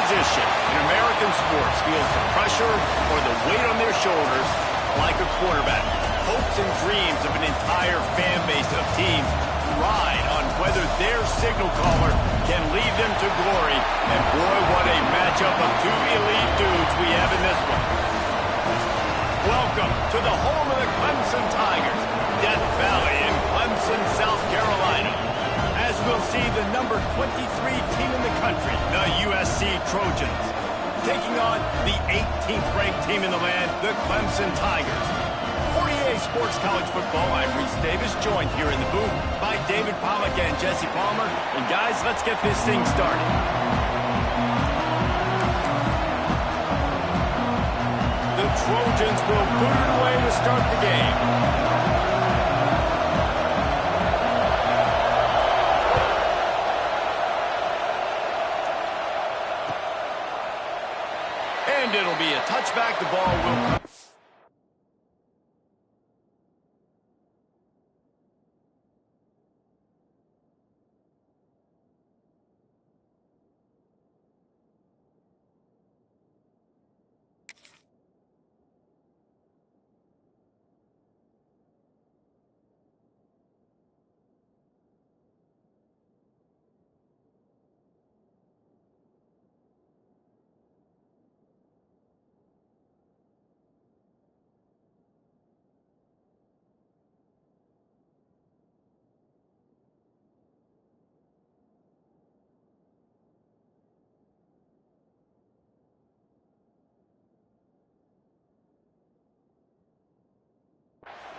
position in American sports feels the pressure or the weight on their shoulders like a quarterback. Hopes and dreams of an entire fan base of teams ride on whether their signal caller can lead them to glory. And boy, what a matchup of two elite dudes we have in this one. Welcome to the home of the Clemson Tigers, Death Valley in Clemson, South Carolina. As we'll see the number 23 team in the country, the USC Trojans, taking on the 18th ranked team in the land, the Clemson Tigers. 48 Sports College Football, I'm Reese Davis, joined here in the booth by David Pollack and Jesse Palmer. And guys, let's get this thing started. The Trojans will put it away to start the game. And it'll be a touchback. The ball will come.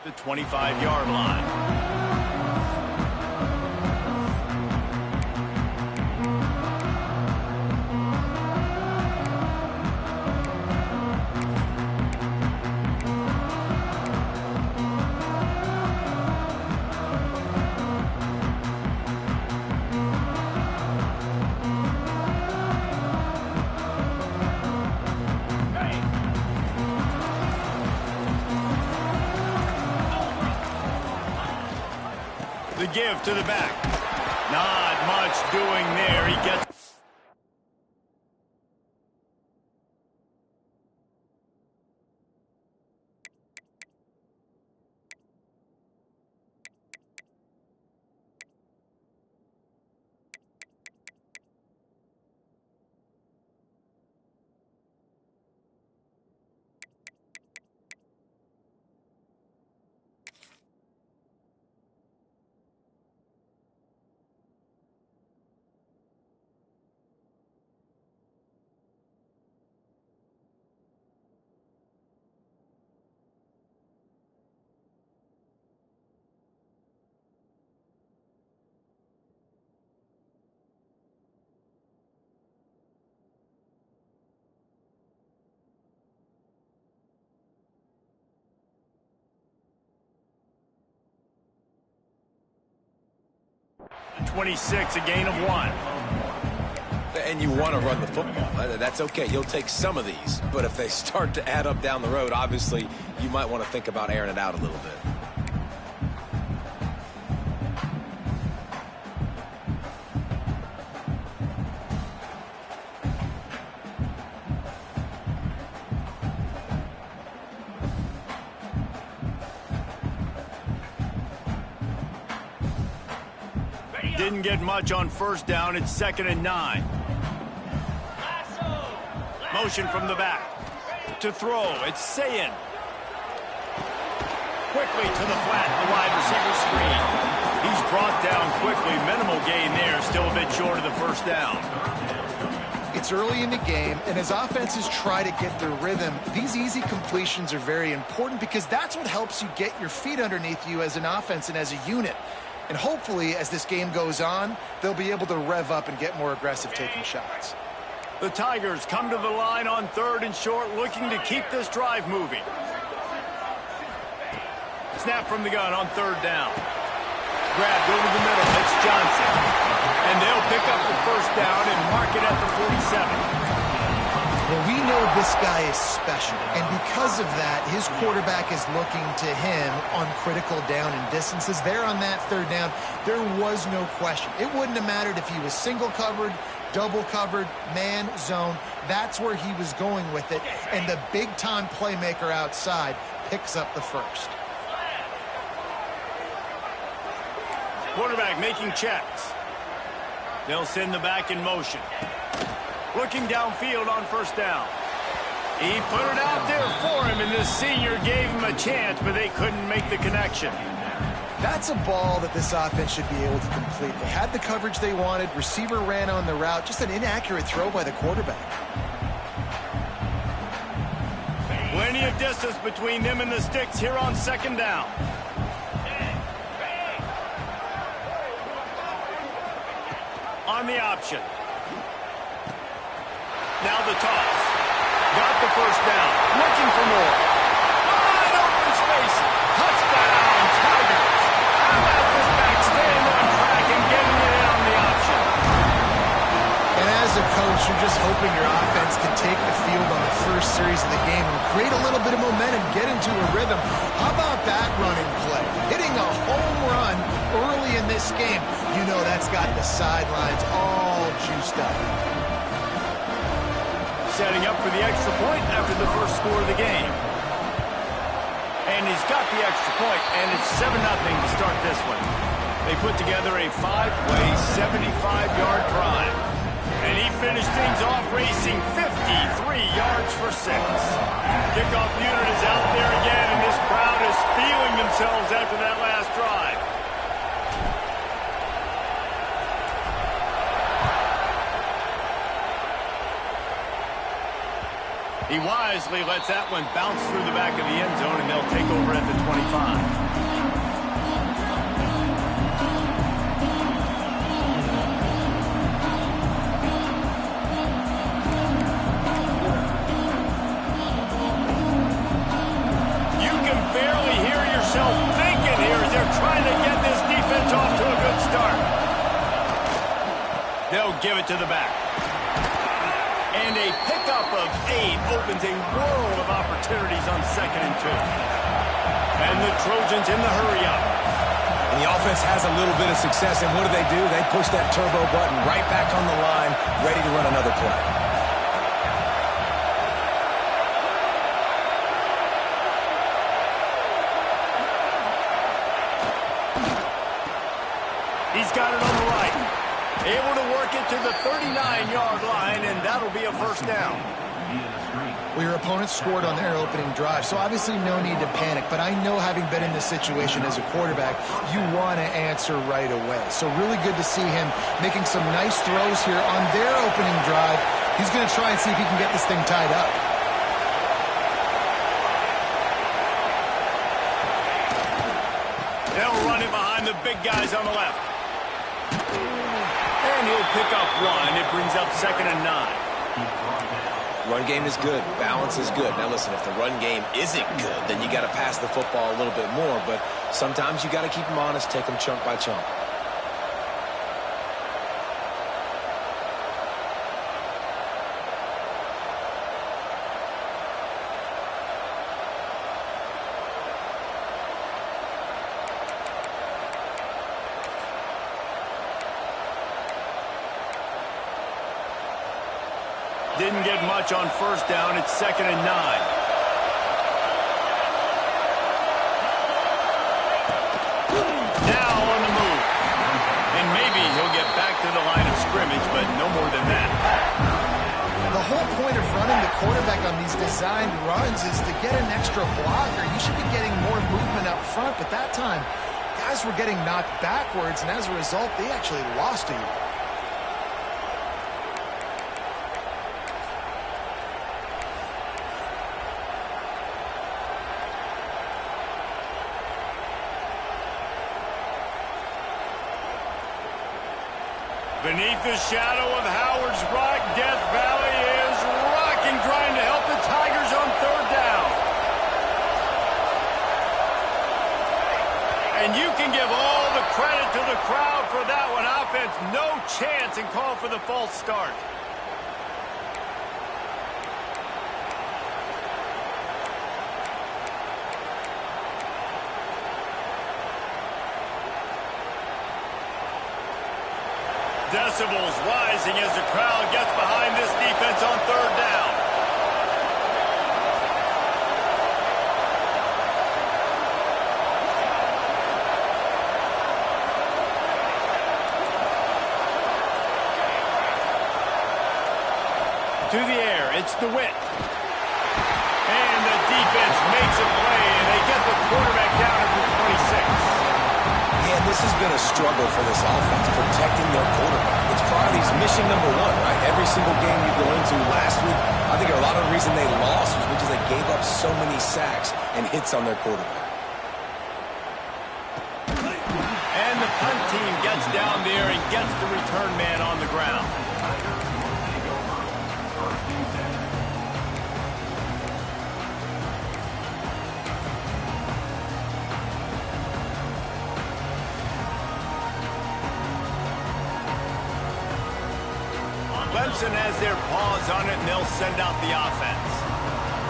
The 25-yard line. The give to the back. Not much doing there. He gets... The 26, a gain of 1. And you want to run the football. That's okay. You'll take some of these. But if they start to add up down the road, obviously, you might want to think about airing it out a little bit. Didn't get much on first down. It's 2nd and 9. Motion from the back. To throw. It's Ncaa. Quickly to the flat. The wide receiver screen. He's brought down quickly. Minimal gain there. Still a bit short of the first down. It's early in the game, and as offenses try to get their rhythm, these easy completions are very important because that's what helps you get your feet underneath you as an offense and as a unit. And hopefully, as this game goes on, they'll be able to rev up and get more aggressive taking shots. The Tigers come to the line on 3rd and short, looking to keep this drive moving. Snap from the gun on 3rd down. Grabbed over the middle. It's Johnson. And they'll pick up the first down and mark it at the 47. Well, we know this guy is special, and because of that, his quarterback is looking to him on critical down and distances. There on that 3rd down, there was no question. It wouldn't have mattered if he was single covered Double covered, man zone. That's where he was going with it. And the big-time playmaker outside picks up the first. Quarterback making checks. They'll send the back in motion. Looking downfield on first down. He put it out there for him, and the senior gave him a chance, but they couldn't make the connection. That's a ball that this offense should be able to complete. They had the coverage they wanted. Receiver ran on the route. Just an inaccurate throw by the quarterback. Plenty of distance between them and the sticks here on second down. On the option. Now the toss. Got the first down. Looking for more. Wide open space. Touchdown, Tigers. How about this back staying on track and getting it in on the option? And as a coach, you're just hoping your offense can take the field on the first series of the game and create a little bit of momentum, get into a rhythm. How about that running play? Hitting a home run early in this game. You know that's got the sidelines all juiced up. Setting up for the extra point after the first score of the game. And he's got the extra point, and it's 7-0 to start this one. They put together a 5-play, 75-yard drive. And he finished things off racing 53 yards for 6. Kickoff unit is out there again, and this crowd is feeling themselves after that last drive. He wisely lets that one bounce through the back of the end zone, and they'll take over at the 25. You can barely hear yourself thinking here as they're trying to get this defense off to a good start. They'll give it to the back. And a pickup of 8 opens a world of opportunities on 2nd and 2. And the Trojans in the hurry-up. And the offense has a little bit of success, and what do? They push that turbo button right back on the line, ready to run another play. He's got it on the right. Able to work it to the 39-yard line, and that'll be a first down. Well, your opponent scored on their opening drive, so obviously no need to panic. But I know, having been in this situation as a quarterback, you want to answer right away. So really good to see him making some nice throws here on their opening drive. He's going to try and see if he can get this thing tied up. They'll run it behind the big guys on the left. And he'll pick up 1. It brings up 2nd and 9. Run game is good. Balance is good. Now listen, if the run game isn't good, then you got to pass the football a little bit more. But sometimes you got to keep them honest, take them chunk by chunk. Didn't get much on first down. It's 2nd and 9. Now on the move. And maybe he'll get back to the line of scrimmage, but no more than that. The whole point of running the quarterback on these designed runs is to get an extra blocker. You should be getting more movement up front, but that time, guys were getting knocked backwards, and as a result, they actually lost a yard. Beneath the shadow of Howard's Rock, Death Valley is rocking, trying to help the Tigers on 3rd down. And you can give all the credit to the crowd for that one. Offense, no chance, and call for the false start. decibels rising as the crowd gets behind this defense on third down. To the air, it's DeWitt. And the defense makes a play, and they get the quarterback down at the 26. Man, this has been a struggle for this offense, protecting their quarterback. It's probably mission number one, right? Every single game you go into last week, I think a lot of the reason they lost was because they gave up so many sacks and hits on their quarterback. And the punt team gets down there and gets the return man on the ground. Clemson has their paws on it, and they'll send out the offense.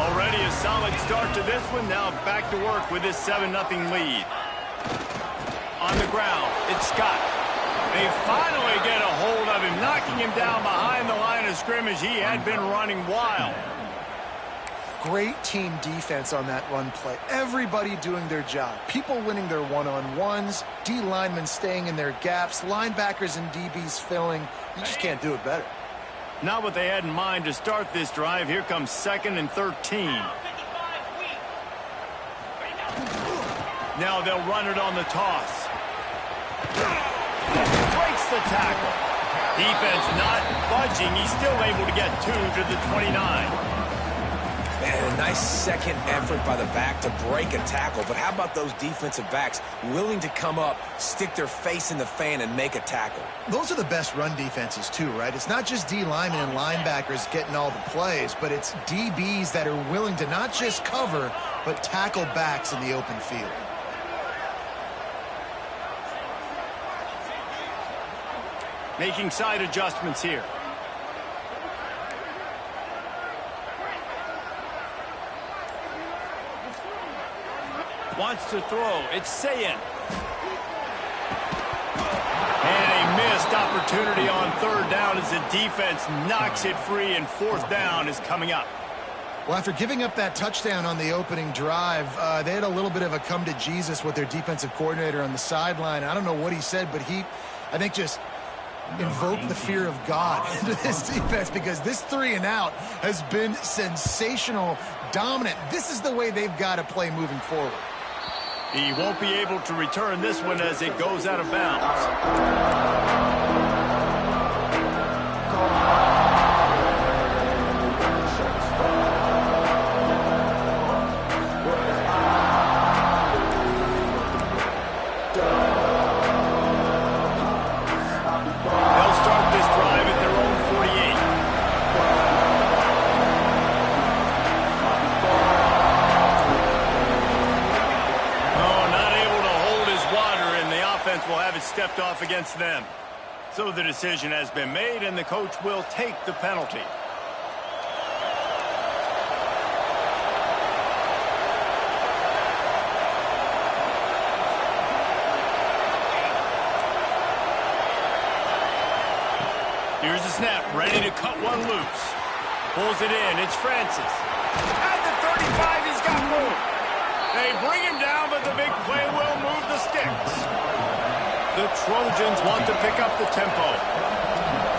Already a solid start to this one. Now back to work with this 7-0 lead. On the ground, it's Scott. They finally get a hold of him, knocking him down behind the line of scrimmage. He had been running wild. Great team defense on that run play. Everybody doing their job. People winning their one-on-ones, D linemen staying in their gaps, linebackers and DBs filling. You just can't do it better. Not what they had in mind to start this drive. Here comes 2nd and 13. Now they'll run it on the toss. Breaks the tackle. Defense not budging. He's still able to get 2 to the 29. Man, a nice second effort by the back to break a tackle. But how about those defensive backs willing to come up, stick their face in the fan, and make a tackle? Those are the best run defenses, too, right? It's not just D linemen and linebackers getting all the plays, but it's DBs that are willing to not just cover, but tackle backs in the open field. Making side adjustments here. Wants to throw. It's Ncaa. And a missed opportunity on third down as the defense knocks it free, and 4th down is coming up. Well, after giving up that touchdown on the opening drive, they had a little bit of a come to Jesus with their defensive coordinator on the sideline. I don't know what he said, but he, I think, just invoked the fear of God into this defense, because this 3-and-out has been sensational, dominant. This is the way they've got to play moving forward. He won't be able to return this one as it goes out of bounds. They'll start this drive at their own 48. Will have it stepped off against them. So the decision has been made, and the coach will take the penalty. Here's the snap, ready to cut one loose. Pulls it in, it's Francis. At the 35, he's got room. They bring him down, but the big play will move the sticks. The Trojans want to pick up the tempo.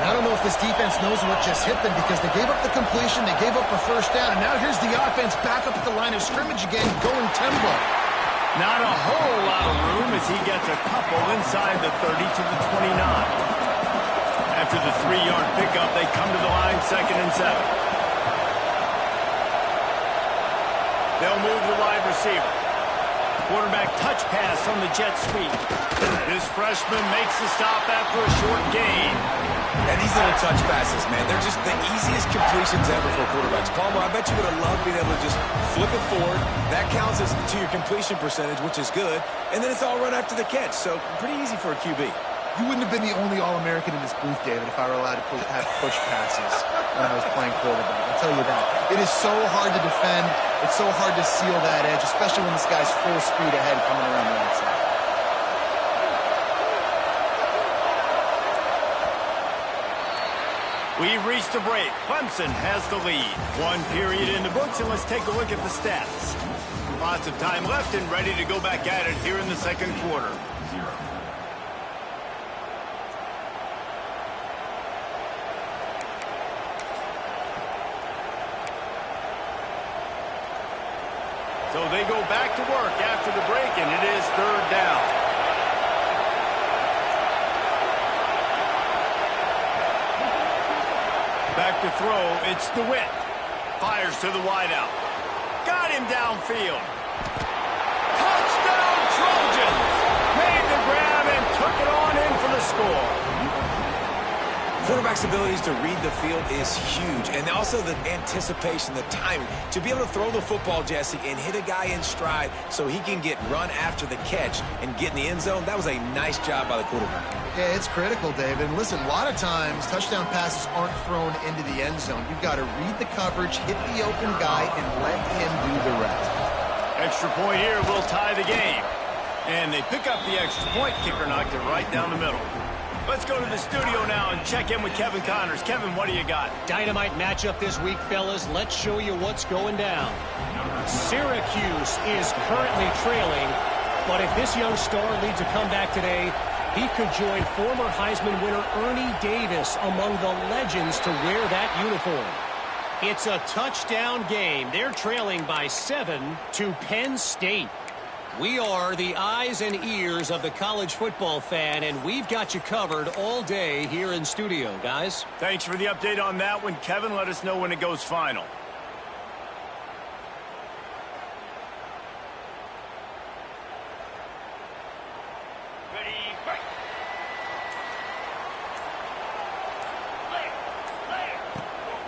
I don't know if this defense knows what just hit them, because they gave up the completion, they gave up a 1st down, and now here's the offense back up at the line of scrimmage again, going tempo. Not a whole lot of room as he gets a couple inside the 30 to the 29. After the 3-yard pickup, they come to the line, 2nd and 7. They'll move the wide receiver. Quarterback touch pass on the jet sweep. This freshman makes the stop after a short gain. And these little touch passes, man, they're just the easiest completions ever for quarterbacks. Palmer, I bet you would have loved being able to just flip it forward. That counts as to your completion percentage, which is good. And then it's all run after the catch, so pretty easy for a QB. You wouldn't have been the only All-American in this booth, David, if I were allowed to have push passes when I was playing quarterback. I'll tell you that. It is so hard to defend. It's so hard to seal that edge, especially when this guy's full speed ahead coming around the outside. We've reached a break. Clemson has the lead. One period in the books, and let's take a look at the stats. Lots of time left and ready to go back at it here in the second quarter. So they go back to work after the break, and it is third down. Back to throw, it's DeWitt. Fires to the wideout. Got him downfield. Touchdown Trojans! Made the grab and took it on in for the score. Quarterback's abilities to read the field is huge, and also the anticipation, the timing. To be able to throw the football, Jesse, and hit a guy in stride so he can get run after the catch and get in the end zone, that was a nice job by the quarterback. Yeah, it's critical, David. And listen, a lot of times touchdown passes aren't thrown into the end zone. You've got to read the coverage, hit the open guy, and let him do the rest. Extra point here will tie the game. And they pick up the extra point. Kicker knocked it right down the middle. Let's go to the studio now and check in with Kevin Connors. Kevin, what do you got? Dynamite matchup this week, fellas. Let's show you what's going down. Syracuse is currently trailing, but if this young star leads a comeback today, he could join former Heisman winner Ernie Davis among the legends to wear that uniform. It's a touchdown game. They're trailing by 7 to Penn State. We are the eyes and ears of the college football fan, and we've got you covered all day here in studio, guys. Thanks for the update on that one, Kevin. Let us know when it goes final. Ready, break.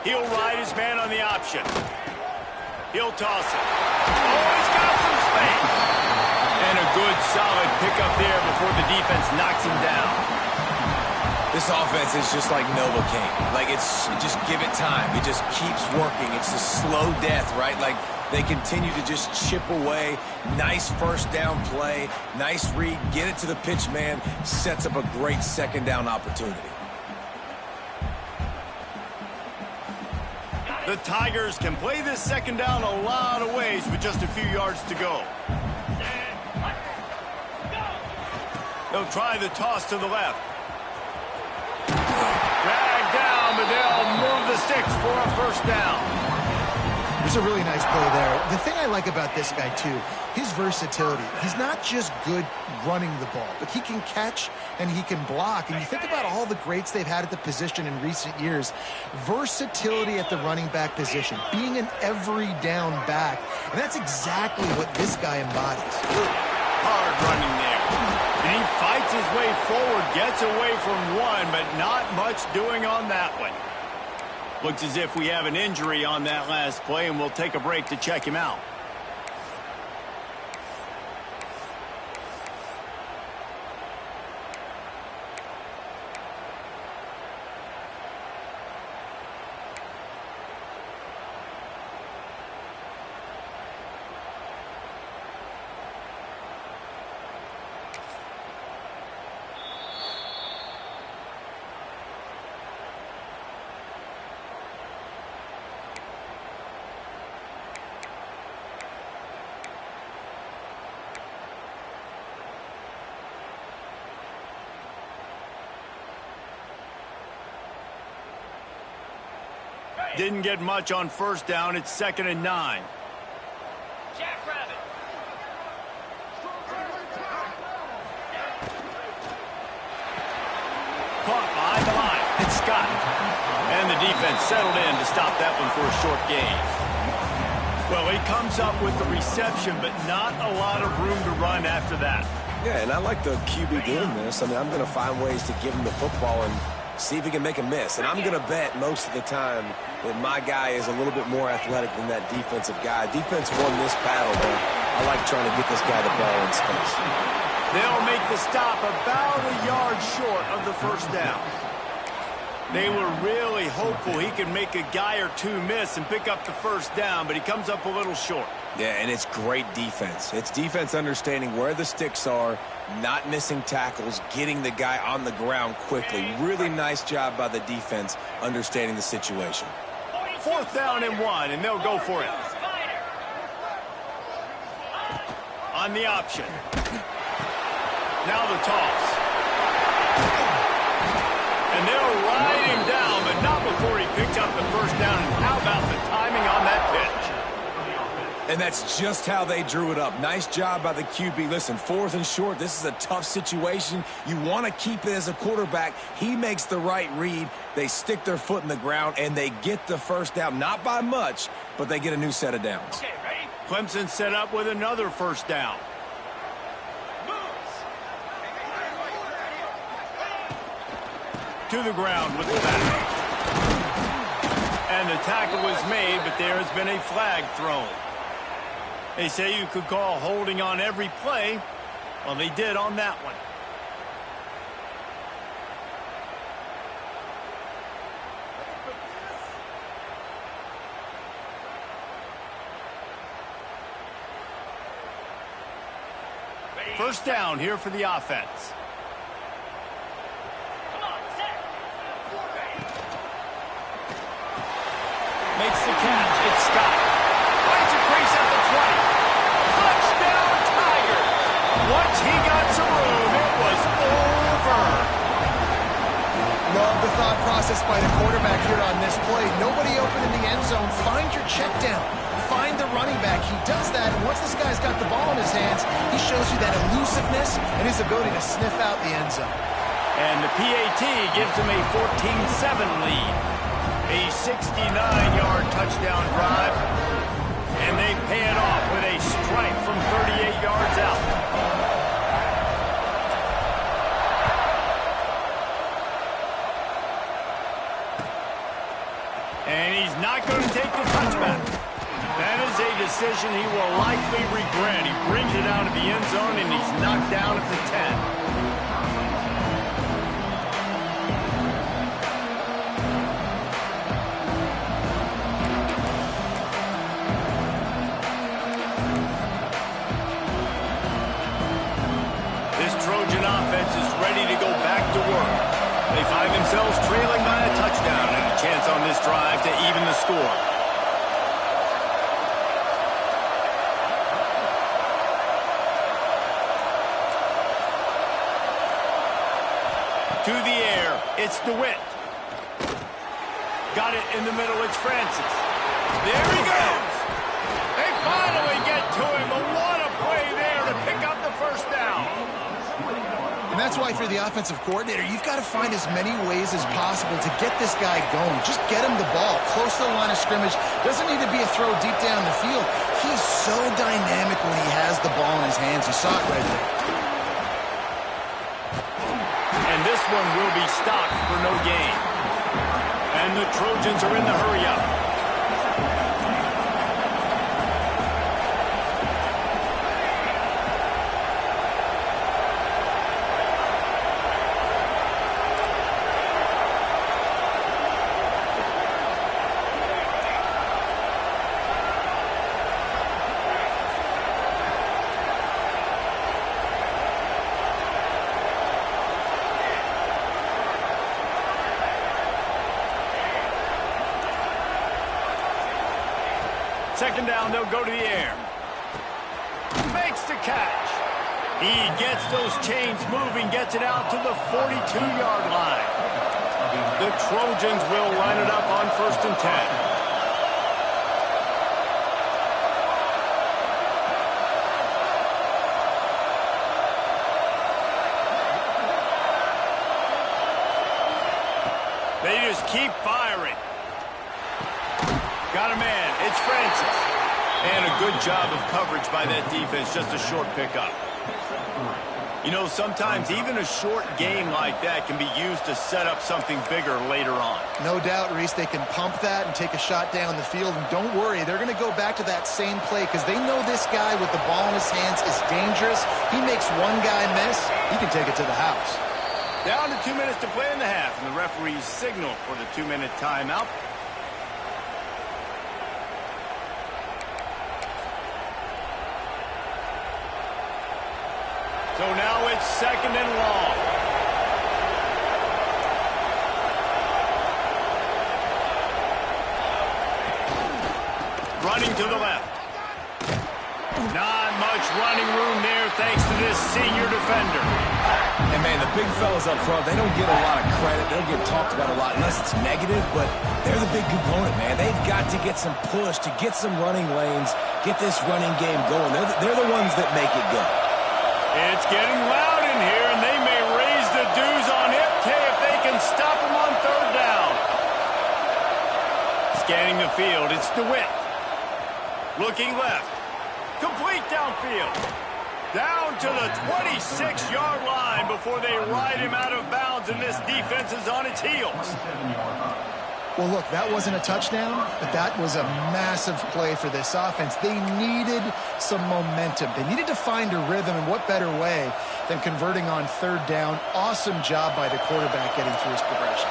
He'll ride his man on the option. He'll toss it. Oh, he's got some space. And a good, solid pickup there before the defense knocks him down. This offense is just like Novocaine. Like, it's just give it time. It just keeps working. It's a slow death, right? Like, they continue to just chip away. Nice first down play. Nice read. Get it to the pitch man. Sets up a great second down opportunity. The Tigers can play this second down a lot of ways with just a few yards to go. They'll try the toss to the left. Dragged down, but they'll move the sticks for a first down. There's a really nice play there. The thing I like about this guy, too, his versatility. He's not just good running the ball, but he can catch and he can block. And you think about all the greats they've had at the position in recent years. Versatility at the running back position, being an every down back. And that's exactly what this guy embodies. Hard running there. And he fights his way forward, gets away from one, but not much doing on that one. Looks as if we have an injury on that last play, and we'll take a break to check him out. Didn't get much on first down. It's 2nd and 9. Caught behind the line. It's Scott. And the defense settled in to stop that one for a short gain. Well, he comes up with the reception, but not a lot of room to run after that. Yeah, and I like the QB doing this. I mean, I'm going to find ways to give him the football and see if he can make a miss. And I'm going to bet most of the time that my guy is a little bit more athletic than that defensive guy. Defense won this battle, but I like trying to get this guy the ball in space. They'll make the stop about a yard short of the first down. They were really hopeful he could make a guy or two miss and pick up the first down, but he comes up a little short. Yeah, and it's great defense. It's defense understanding where the sticks are, not missing tackles, getting the guy on the ground quickly. Really nice job by the defense understanding the situation. 4th down and 1, and they'll go for it. On the option. Now the toss. And they'll ride him down, but not before he picks up the first down. And how about the timing on that pitch? And that's just how they drew it up. Nice job by the QB. Listen, 4th and short, this is a tough situation. You want to keep it as a quarterback. He makes the right read. They stick their foot in the ground, and they get the first down. Not by much, but they get a new set of downs. Okay, ready? Clemson set up with another first down. To the ground with the back. And the tackle was made, but there has been a flag thrown. They say you could call holding on every play. Well, they did on that one. First down here for the offense. Makes the catch. It's Scott. Finds a crease at the 20. Touchdown, Tiger. Once he got some room, it was over. Love the thought process by the quarterback here on this play. Nobody open in the end zone. Find your check down. Find the running back. He does that, and once this guy's got the ball in his hands, he shows you that elusiveness and his ability to sniff out the end zone. And the PAT gives him a 14-7 lead. A 69-yard touchdown drive, and they pay it off with a strike from 38 yards out. And he's not going to take the touchback. That is a decision he will likely regret. He brings it out of the end zone, and he's knocked down at the 10. Trojan offense is ready to go back to work. They find themselves trailing by a touchdown and a chance on this drive to even the score. To the air, it's DeWitt. Got it in the middle, it's Francis. There he goes. They finally get to him, but what a play there to pick up the first down. And that's why, if you're the offensive coordinator, you've got to find as many ways as possible to get this guy going. Just get him the ball close to the line of scrimmage. Doesn't need to be a throw deep down the field. He's so dynamic when he has the ball in his hands. You saw it right there. And this one will be stopped for no gain. And the Trojans are in the hurry-up. Second down, they'll go to the air. Makes the catch. He gets those chains moving, gets it out to the 42-yard line. The Trojans will line it up on 1st and 10. They just keep firing. Got a man. It's Francis. And a good job of coverage by that defense. Just a short pickup. You know, sometimes even a short game like that can be used to set up something bigger later on. No doubt, Reese, they can pump that and take a shot down the field. And don't worry, they're going to go back to that same play because they know this guy with the ball in his hands is dangerous. He makes one guy miss, he can take it to the house. Down to 2 minutes to play in the half, and the referees signal for the 2-minute timeout. So now it's 2nd and long. Running to the left. Not much running room there thanks to this senior defender. And, man, the big fellas up front, they don't get a lot of credit. They don't get talked about a lot unless it's negative, but they're the big component, man. They've got to get some push, to get some running lanes, get this running game going. They're the ones that make it go. It's getting loud in here, and they may raise the dues on Ncaa if they can stop him on 3rd down. Scanning the field, it's DeWitt. Looking left. Complete downfield. Down to the 26-yard line before they ride him out of bounds, and this defense is on its heels. Well, look, that wasn't a touchdown, but that was a massive play for this offense. They needed some momentum. They needed to find a rhythm, and what better way than converting on 3rd down. Awesome job by the quarterback getting through his progression.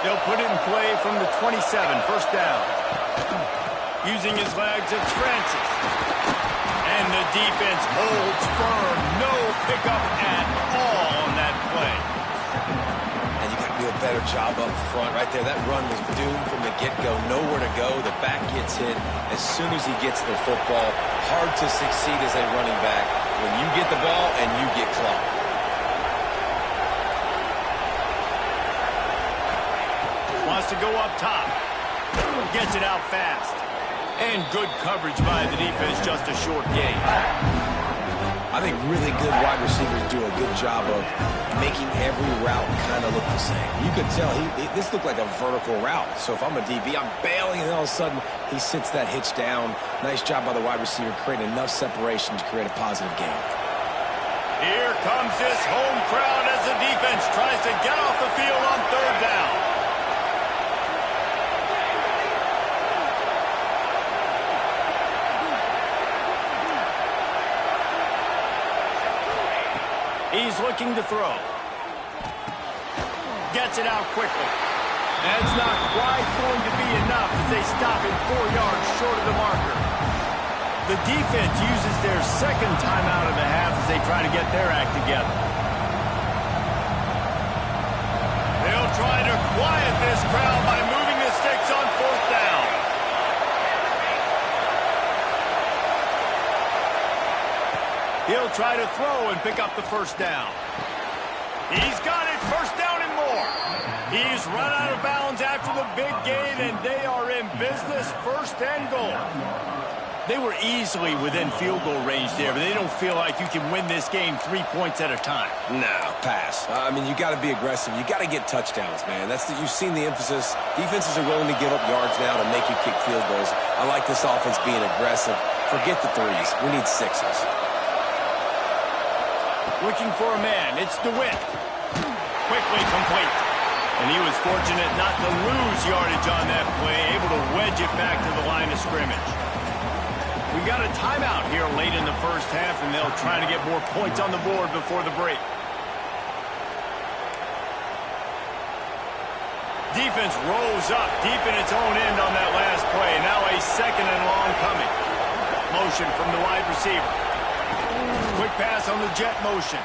They'll put it in play from the 27, 1st down. Using his legs, it's Francis. And the defense holds firm. No pickup at all on that play. And you got to do a better job up front right there. That run was doomed from the get-go. Nowhere to go. The back gets hit as soon as he gets the football. Hard to succeed as a running back when you get the ball and you get clocked. Wants to go up top. Gets it out fast. And good coverage by the defense, just a short gain. I think really good wide receivers do a good job of making every route kind of look the same. You could tell this looked like a vertical route. So if I'm a DB, I'm bailing, and then all of a sudden he sits that hitch down. Nice job by the wide receiver creating enough separation to create a positive gain. Here comes this home crowd as the defense tries to get off the field on 3rd down. He's looking to throw. Gets it out quickly. That's not quite going to be enough as they stop him 4 yards short of the marker. The defense uses their 2nd timeout of the half as they try to get their act together. They'll try to quiet this crowd by moving the sticks on 4th down. He'll try to throw and pick up the 1st down. He's got it, 1st down and more. He's run out of bounds after the big gain, and they are in business, 1st and goal. They were easily within field goal range there, but they don't feel like you can win this game 3 points at a time. No, pass. I mean, you got to be aggressive. You got to get touchdowns, man. You've seen the emphasis. Defenses are willing to give up yards now to make you kick field goals. I like this offense being aggressive. Forget the 3s. We need 6s. Looking for a man. It's DeWitt. Quickly complete. And he was fortunate not to lose yardage on that play, able to wedge it back to the line of scrimmage. We got a timeout here late in the 1st half, and they'll try to get more points on the board before the break. Defense rolls up deep in its own end on that last play. Now a 2nd and long coming. Motion from the wide receiver. Quick pass on the jet motion.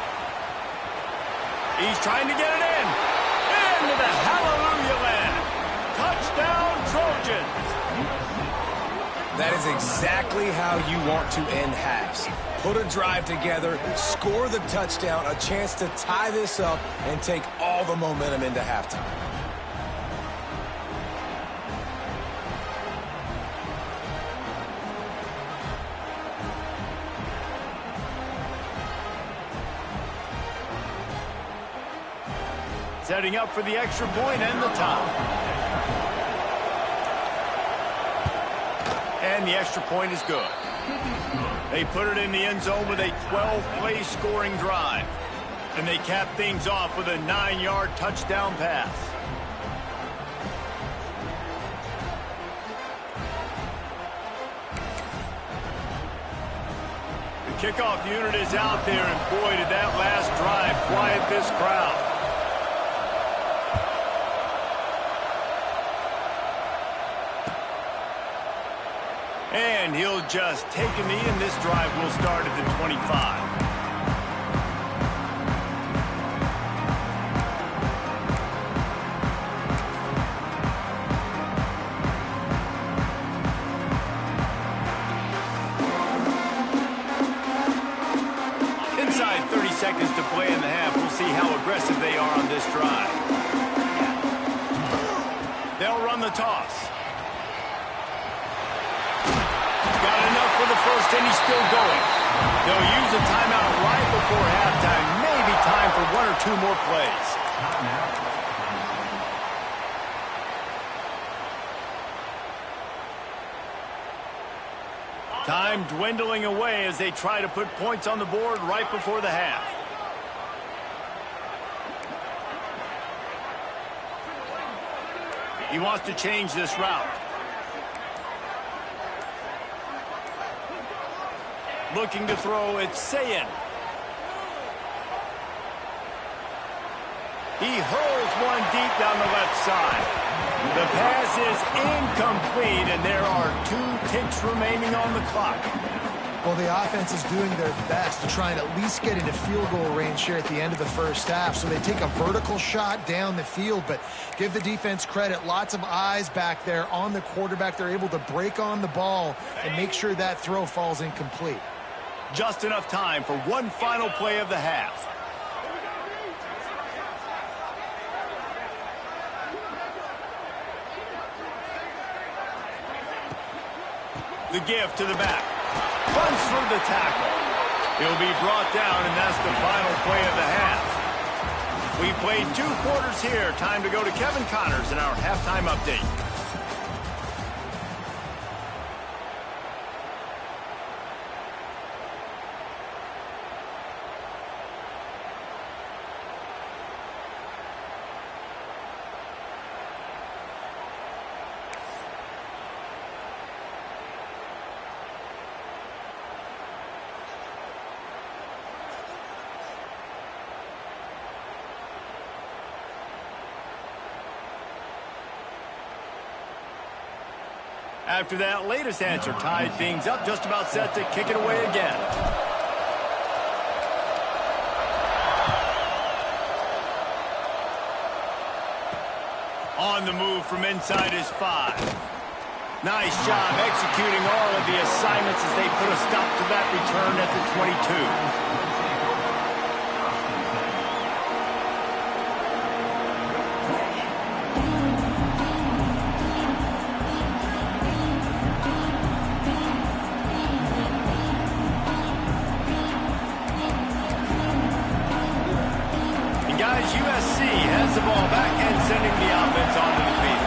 He's trying to get it in. Into the hallelujah land. Touchdown, Trojans. That is exactly how you want to end halves. Put a drive together, score the touchdown, a chance to tie this up, and take all the momentum into halftime. Setting up for the extra point and the top. And the extra point is good. They put it in the end zone with a 12-play scoring drive. And they cap things off with a 9-yard touchdown pass. The kickoff unit is out there, and boy, did that last drive quiet this crowd. And he'll just take a knee, and this drive will start at the 25. this drive. They'll run the toss. Got enough for the first, and he's still going. They'll use a timeout right before halftime. Maybe time for one or two more plays. Time dwindling away as they try to put points on the board right before the half. He wants to change this route. Looking to throw, it's Ncaa. He hurls one deep down the left side. The pass is incomplete, and there are 2 ticks remaining on the clock. Well, the offense is doing their best to try and at least get into field goal range here at the end of the first half. So they take a vertical shot down the field, but give the defense credit. Lots of eyes back there on the quarterback. They're able to break on the ball and make sure that throw falls incomplete. Just enough time for one final play of the half. The give to the back. Runs through the tackle. He'll be brought down, and that's the final play of the half. We've played 2 quarters here. Time to go to Kevin Connors in our halftime update. After that latest answer tied things up, just about set to kick it away again. On the move from inside his 5. Nice job executing all of the assignments as they put a stop to that return at the 22. The ball back and sending the offense onto the field.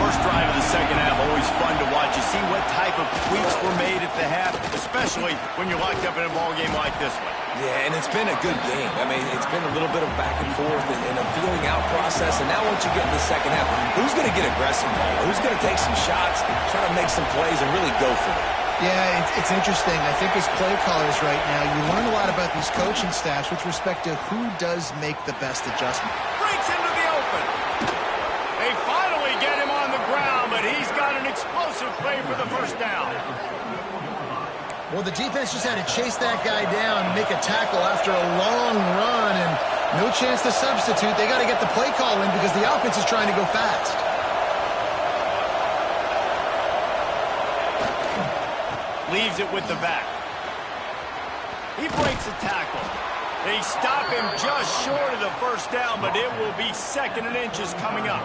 First drive of the second half, always fun to watch. You see what type of tweaks were made at the half, especially when you're locked up in a ball game like this one. Yeah, and it's been a good game. I mean, it's been a little bit of back and forth and a feeling out process. And now once you get in the second half, who's going to get aggressive ball? Who's going to take some shots, try to make some plays, and really go for it? Yeah, it's interesting. I think as play callers right now, you learn a lot about these coaching staffs with respect to who does make the best adjustment. Breaks into the open. They finally get him on the ground, but he's got an explosive play for the first down. Well, the defense just had to chase that guy down and make a tackle after a long run, and no chance to substitute. They got to get the play call in because the offense is trying to go fast. Leaves it with the back. He breaks a tackle. They stop him just short of the first down, but it will be 2nd and inches coming up.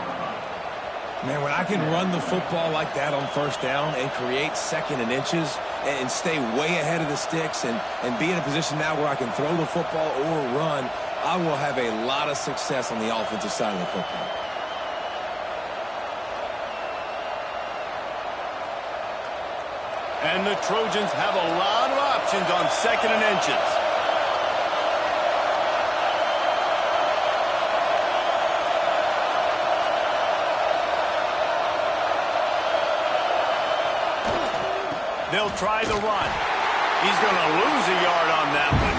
Man, when I can run the football like that on first down and create 2nd and inches and stay way ahead of the sticks and be in a position now where I can throw the football or run, I will have a lot of success on the offensive side of the football. And the Trojans have a lot of options on 2nd and inches. They'll try the run. He's going to lose a yard on that one.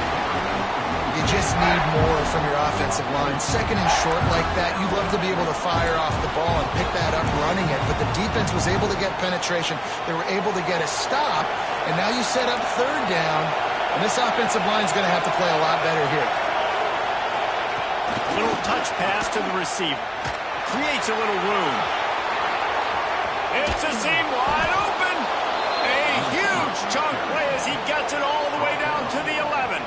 You just need more from your offensive line. 2nd and short like that, you'd love to be able to fire off the ball and pick that up running it, but the defense was able to get penetration. They were able to get a stop, and now you set up 3rd down, and this offensive line is going to have to play a lot better here. Little touch pass to the receiver. Creates a little room. It's a seam wide open. A huge chunk play as he gets it all the way down to the 11.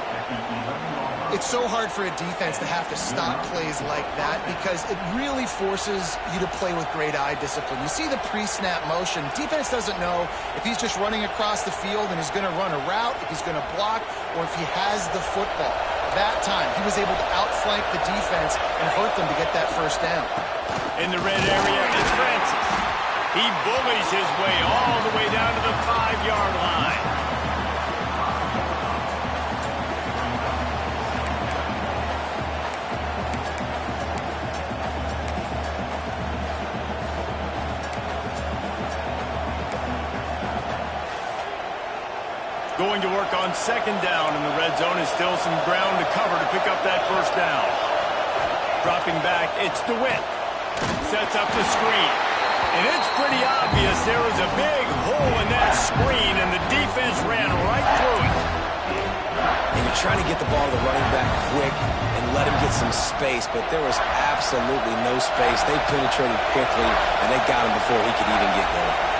It's so hard for a defense to have to stop plays like that because it really forces you to play with great eye discipline. You see the pre-snap motion. Defense doesn't know if he's just running across the field and he's going to run a route, if he's going to block, or if he has the football. That time, he was able to outflank the defense and hurt them to get that first down. In the red area, it's Francis. He bullies his way all the way down to the 5-yard line. Going to work on second down in the red zone. Is still some ground to cover to pick up that first down. Dropping back, it's DeWitt. Sets up the screen. And it's pretty obvious there was a big hole in that screen, and the defense ran right through it. And you're trying to get the ball to the running back quick and let him get some space, but there was absolutely no space. They penetrated quickly, and they got him before he could even get going.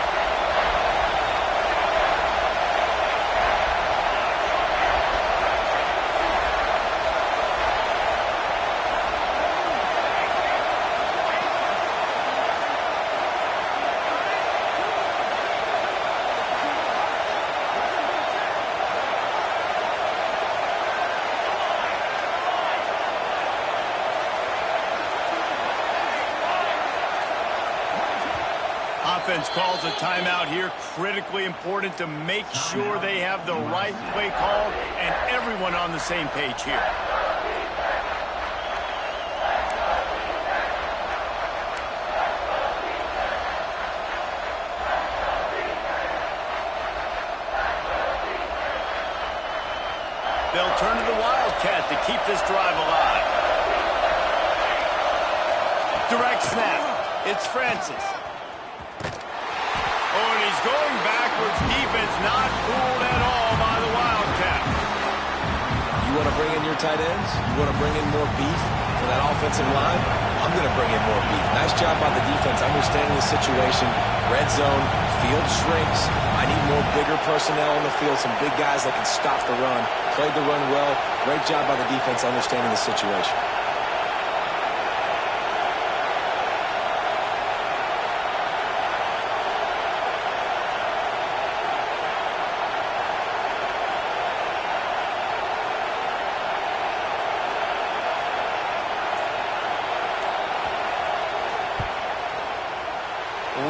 Offense calls a timeout here. Critically important to make sure they have the right play call and everyone on the same page here. They'll turn to the Wildcat to keep this drive alive. Direct snap. It's Francis. Oh, and he's going backwards. Defense not fooled at all by the Wildcat. You want to bring in your tight ends? You want to bring in more beef for that offensive line? I'm going to bring in more beef. Nice job by the defense understanding the situation. Red zone, field shrinks. I need more bigger personnel on the field, some big guys that can stop the run. Played the run well. Great job by the defense understanding the situation.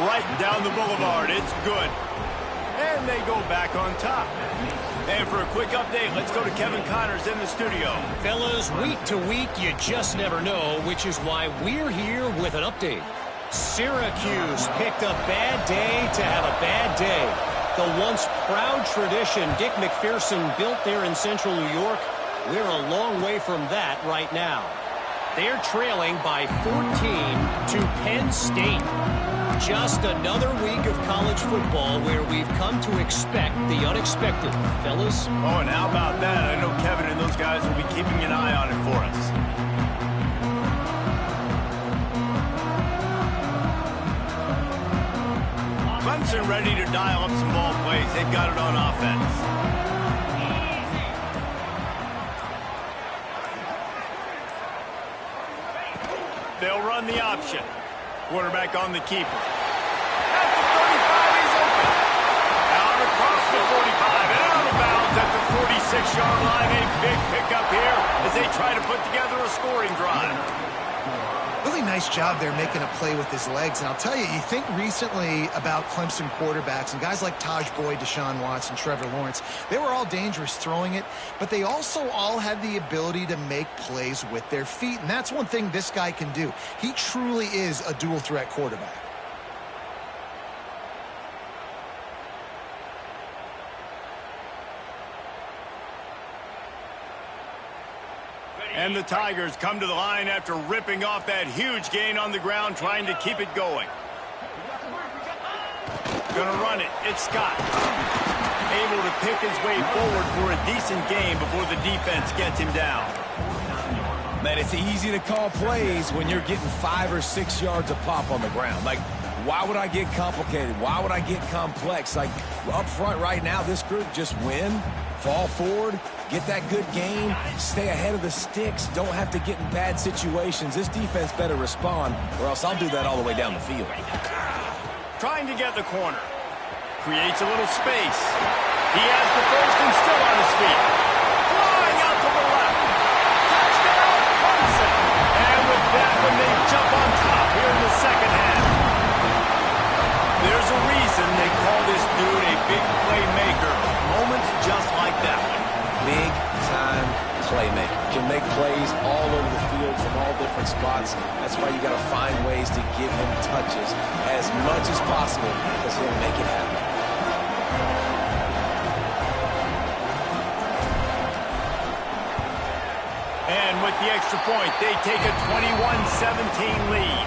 Right down the boulevard. It's good. And they go back on top. And for a quick update, let's go to Kevin Connors in the studio. Fellas, week to week, you just never know, which is why we're here with an update. Syracuse picked a bad day to have a bad day. The once proud tradition Dick McPherson built there in central New York, we're a long way from that right now. They're trailing by 14 to Penn State. Just another week of college football where we've come to expect the unexpected, fellas. Oh, and how about that? I know Kevin and those guys will be keeping an eye on it for us. Clemson ready to dial up some ball plays. They've got it on offense. They'll run the option. Quarterback on the keeper. At the 35, he's open. Out across the 45 and out of bounds at the 46-yard line. A big pickup here as they try to put together a scoring drive. Really nice job there making a play with his legs. And I'll tell you, you think recently about Clemson quarterbacks and guys like Taj Boyd, Deshaun Watson, Trevor Lawrence. They were all dangerous throwing it, but they also all had the ability to make plays with their feet. And that's one thing this guy can do. He truly is a dual threat quarterback. And the Tigers come to the line after ripping off that huge gain on the ground, trying to keep it going. Gonna run it. It's Scott. Able to pick his way forward for a decent game before the defense gets him down. Man, it's easy to call plays when you're getting 5 or 6 yards of pop on the ground. Like, why would I get complicated? Why would I get complex? Like, up front right now, this group just win Fall forward, get that good gain, stay ahead of the sticks, don't have to get in bad situations. This defense better respond, or else I'll do that all the way down the field. Trying to get the corner. Creates a little space. He has the first and still on his feet. Flying out to the left. Touchdown, Clemson. And with that one, they jump on top here in the second half. There's a reason they call this dude a big playmaker. Moments just like that one. Big-time playmaker. Can make plays all over the field from all different spots. That's why you got to find ways to give him touches as much as possible because he'll make it happen. And with the extra point, they take a 21-17 lead.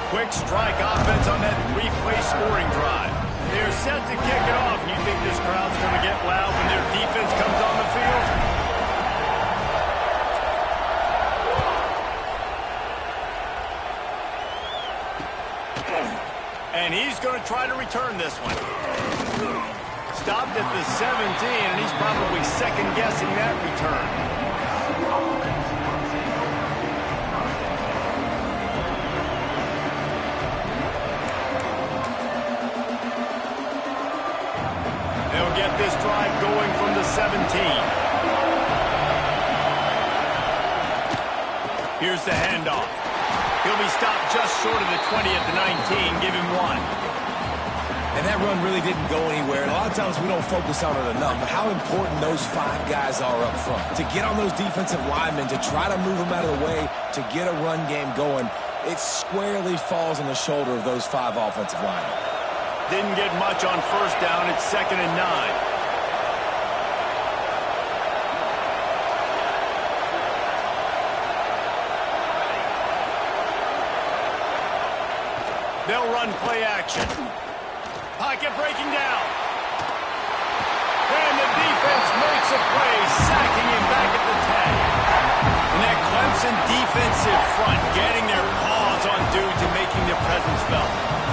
Quick strike offense on that three-play scoring drive. They're set to kick it off. You think this crowd's going to get loud when their defense comes on the field? And he's going to try to return this one. Stopped at the 17, and he's probably second-guessing that return. Get this drive going from the 17. Here's the handoff. He'll be stopped just short of the 20 at the 19. Give him one. And that run really didn't go anywhere. And a lot of times we don't focus on it enough. But how important those 5 guys are up front. To get on those defensive linemen, to try to move them out of the way, to get a run game going, it squarely falls on the shoulder of those 5 offensive linemen. Didn't get much on first down. It's 2nd and 9. They'll run play action. Pocket breaking down. And the defense makes a play, sacking him back at the 10. And that Clemson defensive front getting their paws on dudes and making their presence felt.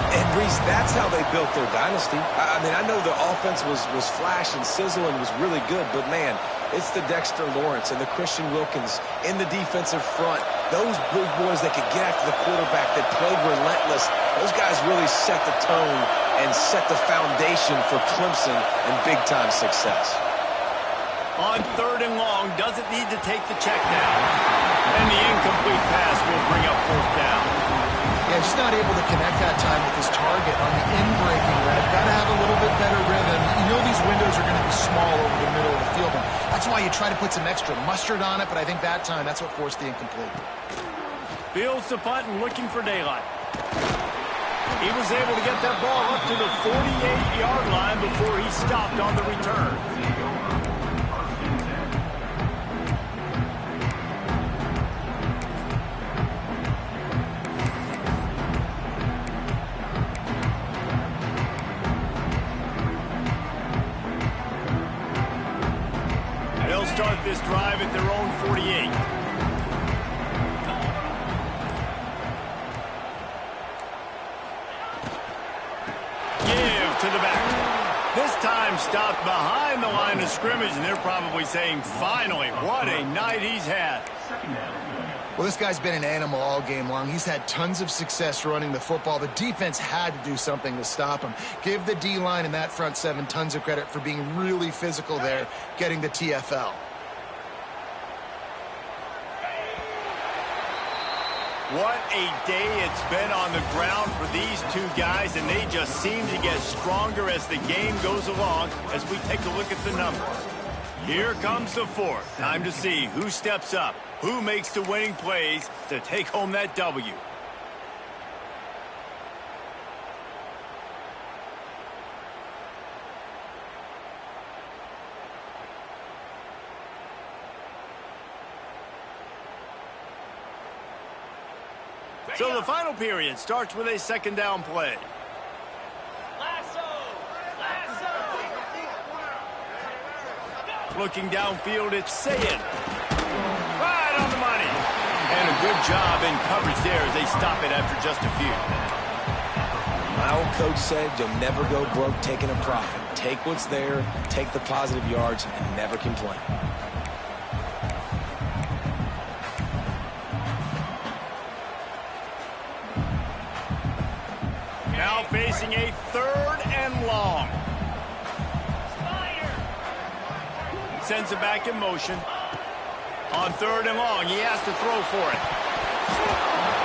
And, Reese, that's how they built their dynasty. I mean, I know their offense was flash and sizzle and was really good, but, man, it's the Dexter Lawrence and the Christian Wilkins in the defensive front. Those big boys that could get after the quarterback, that played relentless, those guys really set the tone and set the foundation for Clemson and big-time success. On 3rd and long, doesn't need to take the check down. And the incomplete pass will bring up 4th down. Yeah, just not able to connect that time with his target on the in-breaking route. Got to have a little bit better rhythm. You know these windows are going to be small over the middle of the field. And that's why you try to put some extra mustard on it, but I think that time that's what forced the incomplete. Fields the punt and looking for daylight. He was able to get that ball up to the 48-yard line before he stopped on the return. Start this drive at their own 48. Give to the back. This time stopped behind the line of scrimmage, and they're probably saying, finally, what a night he's had. Well, this guy's been an animal all game long. He's had tons of success running the football. The defense had to do something to stop him. Give the D-line and that front 7 tons of credit for being really physical there, getting the TFL. What a day it's been on the ground for these 2 guys, and they just seem to get stronger as the game goes along as we take a look at the numbers. Here comes the 4th. Time to see who steps up, who makes the winning plays to take home that W. So the final period starts with a 2nd down play. Looking downfield, it's Saying. Right on the money. And a good job in coverage there as they stop it after just a few. My old coach said you'll never go broke taking a profit. Take what's there, take the positive yards, and never complain. Now facing a 3rd and long. Sends it back in motion. On 3rd and long, he has to throw for it.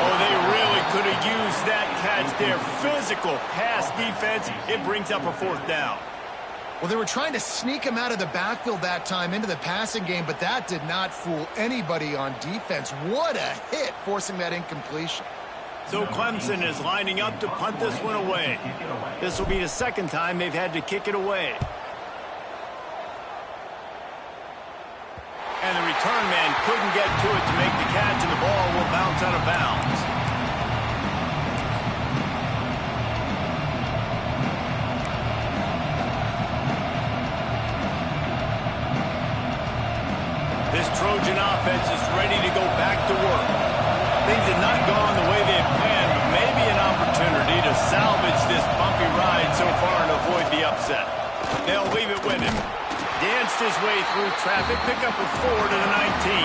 Oh, they really could have used that catch there. Physical pass defense. It brings up a 4th down. Well, they were trying to sneak him out of the backfield that time into the passing game, but that did not fool anybody on defense. What a hit, forcing that incompletion. So Clemson is lining up to punt this one away. This will be the 2nd time they've had to kick it away. And the return man couldn't get to it to make the catch, and the ball will bounce out of bounds. This Trojan offense is ready to go back to work. Things have not gone the way they had planned, but maybe an opportunity to salvage this bumpy ride so far and avoid the upset. They'll leave it with him. Danced his way through traffic, pick up a 4 to the 19.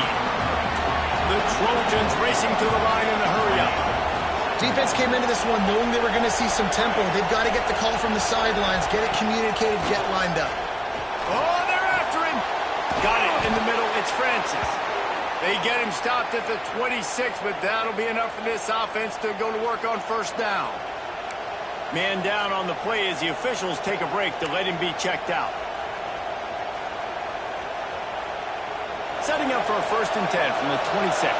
The Trojans racing to the line in a hurry-up. Defense came into this one knowing they were going to see some tempo. They've got to get the call from the sidelines, get it communicated, get lined up. Oh, they're after him. Got it in the middle. It's Francis. They get him stopped at the 26, but that'll be enough for this offense to go to work on 1st down. Man down on the play as the officials take a break to let him be checked out. Setting up for a 1st and 10 from the 26.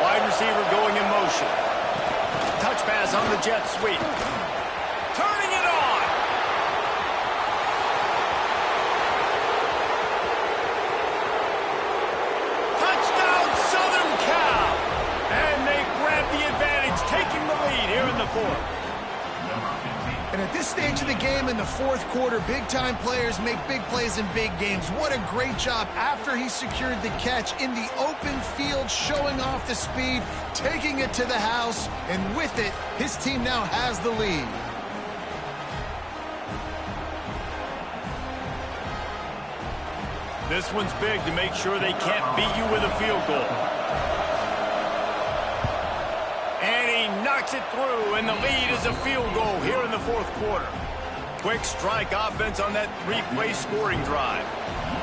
Wide receiver going in motion. Touch pass on the jet sweep. Turning it on. Touchdown, Southern Cal. And they grab the advantage, taking the lead here in the 4th. And at this stage of the game in the 4th quarter, big-time players make big plays in big games. What a great job after he secured the catch in the open field, showing off the speed, taking it to the house, and with it, his team now has the lead. This one's big to make sure they can't beat you with a field goal. And he knocks it through, and the lead is a field goal here in the 4th quarter. Quick strike offense on that 3-play scoring drive.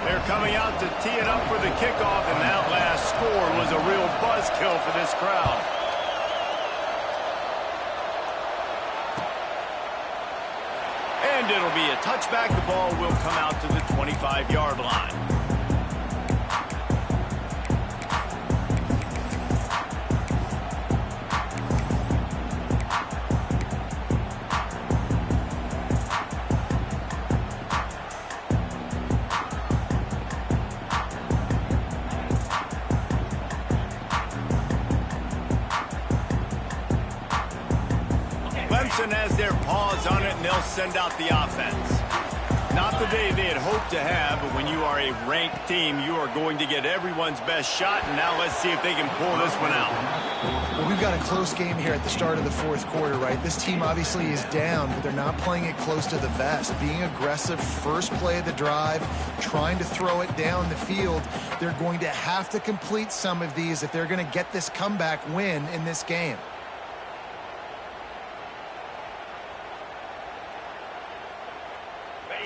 They're coming out to tee it up for the kickoff, and that last score was a real buzzkill for this crowd. And it'll be a touchback. The ball will come out to the 25-yard line. Clemson has their paws on it, and they'll send out the offense. Not the day they had hoped to have, but when you are a ranked team, you are going to get everyone's best shot, and now let's see if they can pull this one out. Well, we've got a close game here at the start of the 4th quarter, right? This team obviously is down, but they're not playing it close to the vest. Being aggressive, first play of the drive, trying to throw it down the field. They're going to have to complete some of these if they're going to get this comeback win in this game.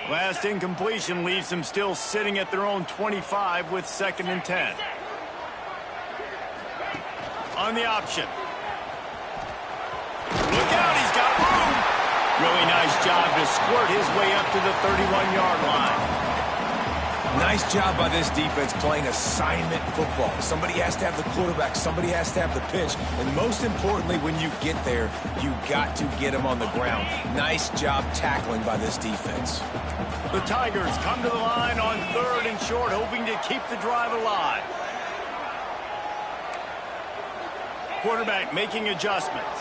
Last incompletion leaves them still sitting at their own 25 with 2nd and 10. On the option. Look out, he's got room. Really nice job to squirt his way up to the 31-yard line. Nice job by this defense playing assignment football. Somebody has to have the quarterback. Somebody has to have the pitch. And most importantly, when you get there, you got to get him on the ground. Nice job tackling by this defense. The Tigers come to the line on 3rd and short, hoping to keep the drive alive. Quarterback making adjustments.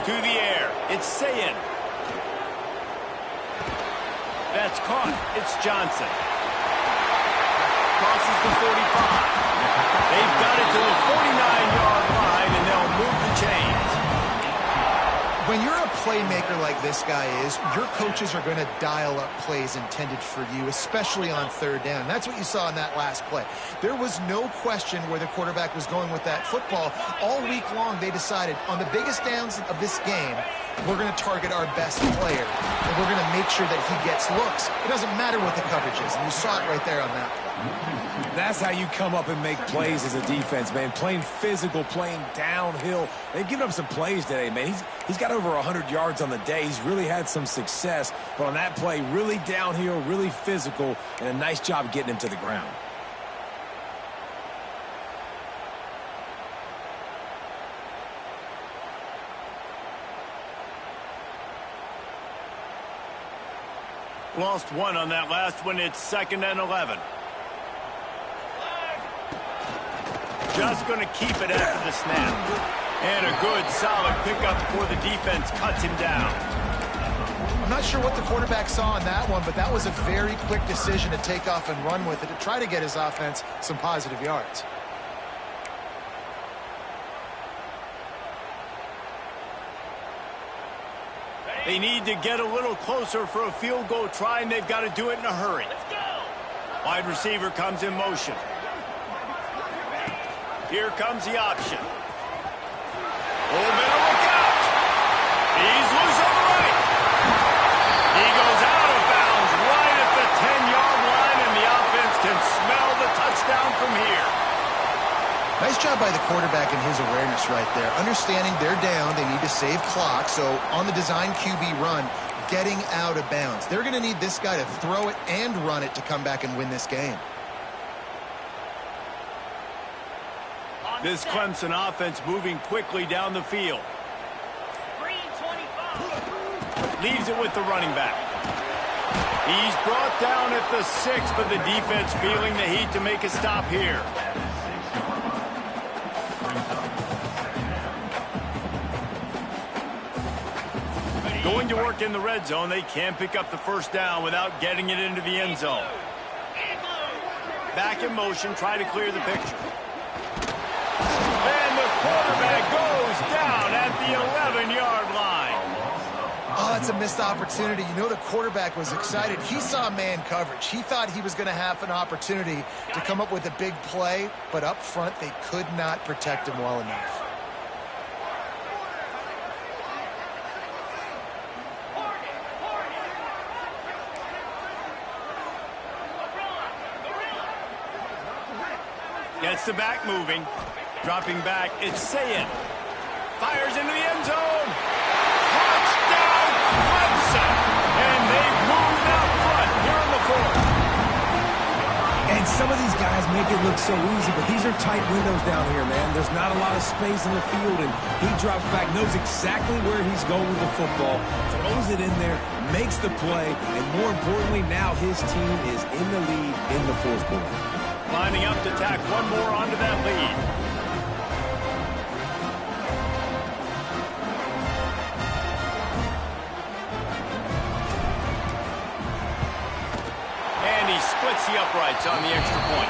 To the air. It's Ncaa. That's caught. It's Johnson. Crosses the 45. They've got it to the 49-yard line, and they'll move the chains. When you're a playmaker like this guy is, your coaches are going to dial up plays intended for you, especially on third down. That's what you saw in that last play. There was no question where the quarterback was going with that football. All week long, they decided on the biggest downs of this game, we're going to target our best player, and we're going to make sure that he gets looks. It doesn't matter what the coverage is, and you saw it right there on that play. That's how you come up and make plays as a defense, man. Playing physical, playing downhill. They've given up some plays today, man. He's got over 100 yards on the day. He's really had some success. But on that play, really downhill, really physical, and a nice job getting him to the ground. Lost one on that last one. It's 2nd and 11. Just going to keep it after the snap. And a good, solid pickup before the defense cuts him down. I'm not sure what the quarterback saw on that one, but that was a very quick decision to take off and run with it to try to get his offense some positive yards. They need to get a little closer for a field goal try, and they've got to do it in a hurry. Wide receiver comes in motion. Here comes the option. Oh, better look out. He's loose on the right. He goes out of bounds right at the 10-yard line, and the offense can smell the touchdown from here. Nice job by the quarterback in his awareness right there. Understanding they're down, they need to save clock. So on the design QB run, getting out of bounds. They're going to need this guy to throw it and run it to come back and win this game. This Clemson offense moving quickly down the field. Leaves it with the running back. He's brought down at the 6, but the defense feeling the heat to make a stop here. Going to work in the red zone. They can't pick up the first down without getting it into the end zone. Back in motion, try to clear the picture. And the quarterback goes down at the 11-yard line. Oh, that's a missed opportunity. You know the quarterback was excited. He saw man coverage. He thought he was going to have an opportunity to come up with a big play, but up front they could not protect him well enough. Gets the back moving. Dropping back, it's Ncaa. Fires into the end zone. Touchdown, Clemson. And they've moved out front here in the 4th. And some of these guys make it look so easy, but these are tight windows down here, man. There's not a lot of space in the field, and he drops back, knows exactly where he's going with the football, throws it in there, makes the play, and more importantly, now his team is in the lead in the 4th quarter. Lining up to tack one more onto that lead. And he splits the uprights on the extra point.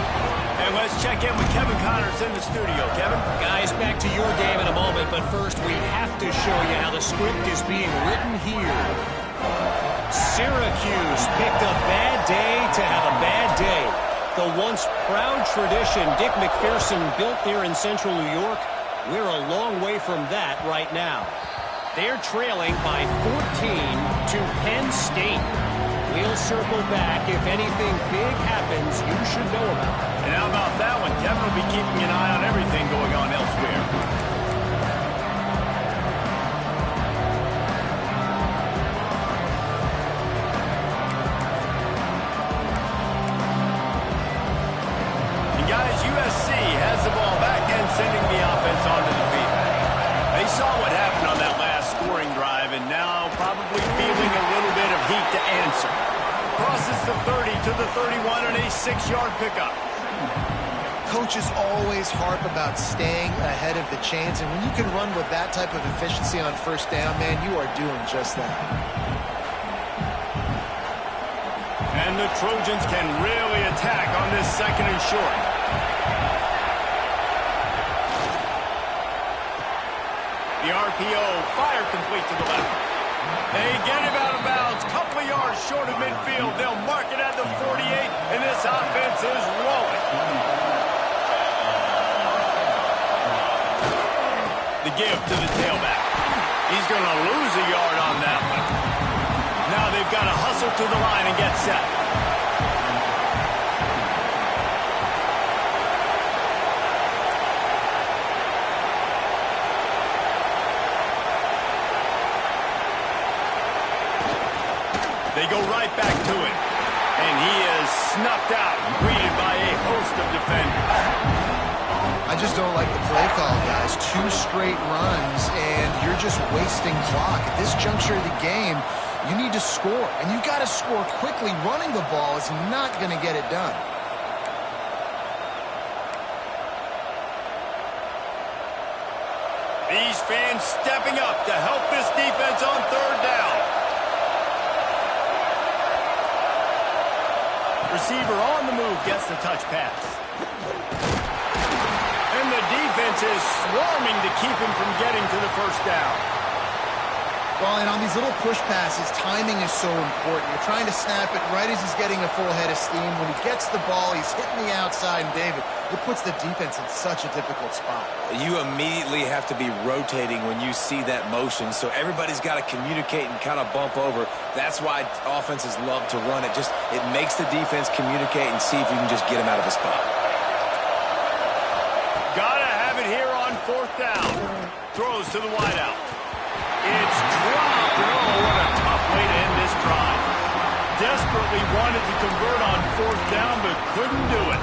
And let's check in with Kevin Connors in the studio. Kevin? Guys, back to your game in a moment, but first we have to show you how the script is being written here. Syracuse picked a bad day to have a bad day. The once proud tradition Dick McPherson built there in central New York, we're a long way from that right now. They're trailing by 14 to Penn State. We'll circle back. If anything big happens, you should know about it. And how about that one? Kevin will be keeping an eye on everything going on elsewhere. USC has the ball back and sending the offense onto the field. They saw what happened on that last scoring drive and now probably feeling a little bit of heat to answer. Crosses the 30 to the 31 and a 6-yard pickup. Coaches always harp about staying ahead of the chains, and when you can run with that type of efficiency on first down, man, you are doing just that. And the Trojans can really attack on this 2nd and short. The RPO, fire complete to the left. They get him out of bounds. Couple of yards short of midfield. They'll mark it at the 48, and this offense is rolling. The give to the tailback. He's going to lose a yard on that one. Now they've got to hustle to the line and get set. They go right back to it. And he is snuffed out, greeted by a host of defenders. I just don't like the play call, guys. 2 straight runs, and you're just wasting clock. At this juncture of the game, you need to score, and you got to score quickly. Running the ball is not going to get it done. These fans stepping up to help this defense on third down. Receiver on the move gets the touch pass. And the defense is swarming to keep him from getting to the first down. Well, and on these little push passes, timing is so important. You're trying to snap it right as he's getting a full head of steam. When he gets the ball, he's hitting the outside, and David, it puts the defense in such a difficult spot. You immediately have to be rotating when you see that motion, so everybody's got to communicate and kind of bump over. That's why offenses love to run it. It makes the defense communicate and see if you can just get him out of a spot. Gotta have it here on fourth down. Throws to the wideout. It's dropped. Oh, what a tough way to end this drive. Desperately wanted to convert on fourth down, but couldn't do it.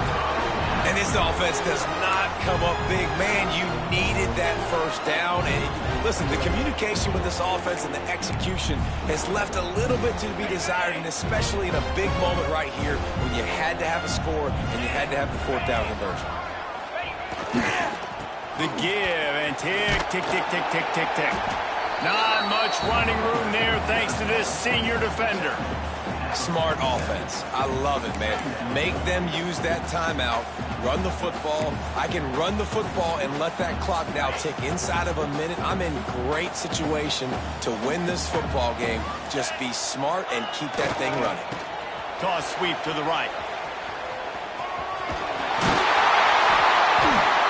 And this offense does not come up big. Man, you needed that first down. And listen, the communication with this offense and the execution has left a little bit to be desired, and especially in a big moment right here when you had to have a score and you had to have the fourth down conversion. The give, and tick, tick, tick, tick, tick, tick, tick. Not much running room there thanks to this senior defender. Smart offense. I love it, man. Make them use that timeout. Run the football. I can run the football and let that clock now tick inside of a minute. I'm in great situation to win this football game. Just be smart and keep that thing running. Toss sweep to the right.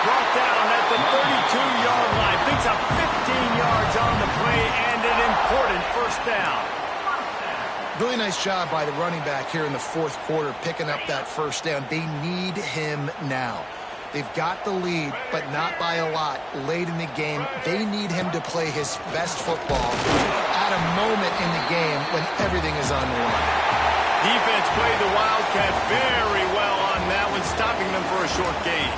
Brought down at the 32-yard line. Picks up 15 yards on the play and an important first down. Really nice job by the running back here in the fourth quarter, picking up that first down. They need him now. They've got the lead, but not by a lot late in the game. They need him to play his best football at a moment in the game when everything is on the line. Defense played the Wildcat very well on that one, stopping them for a short gain.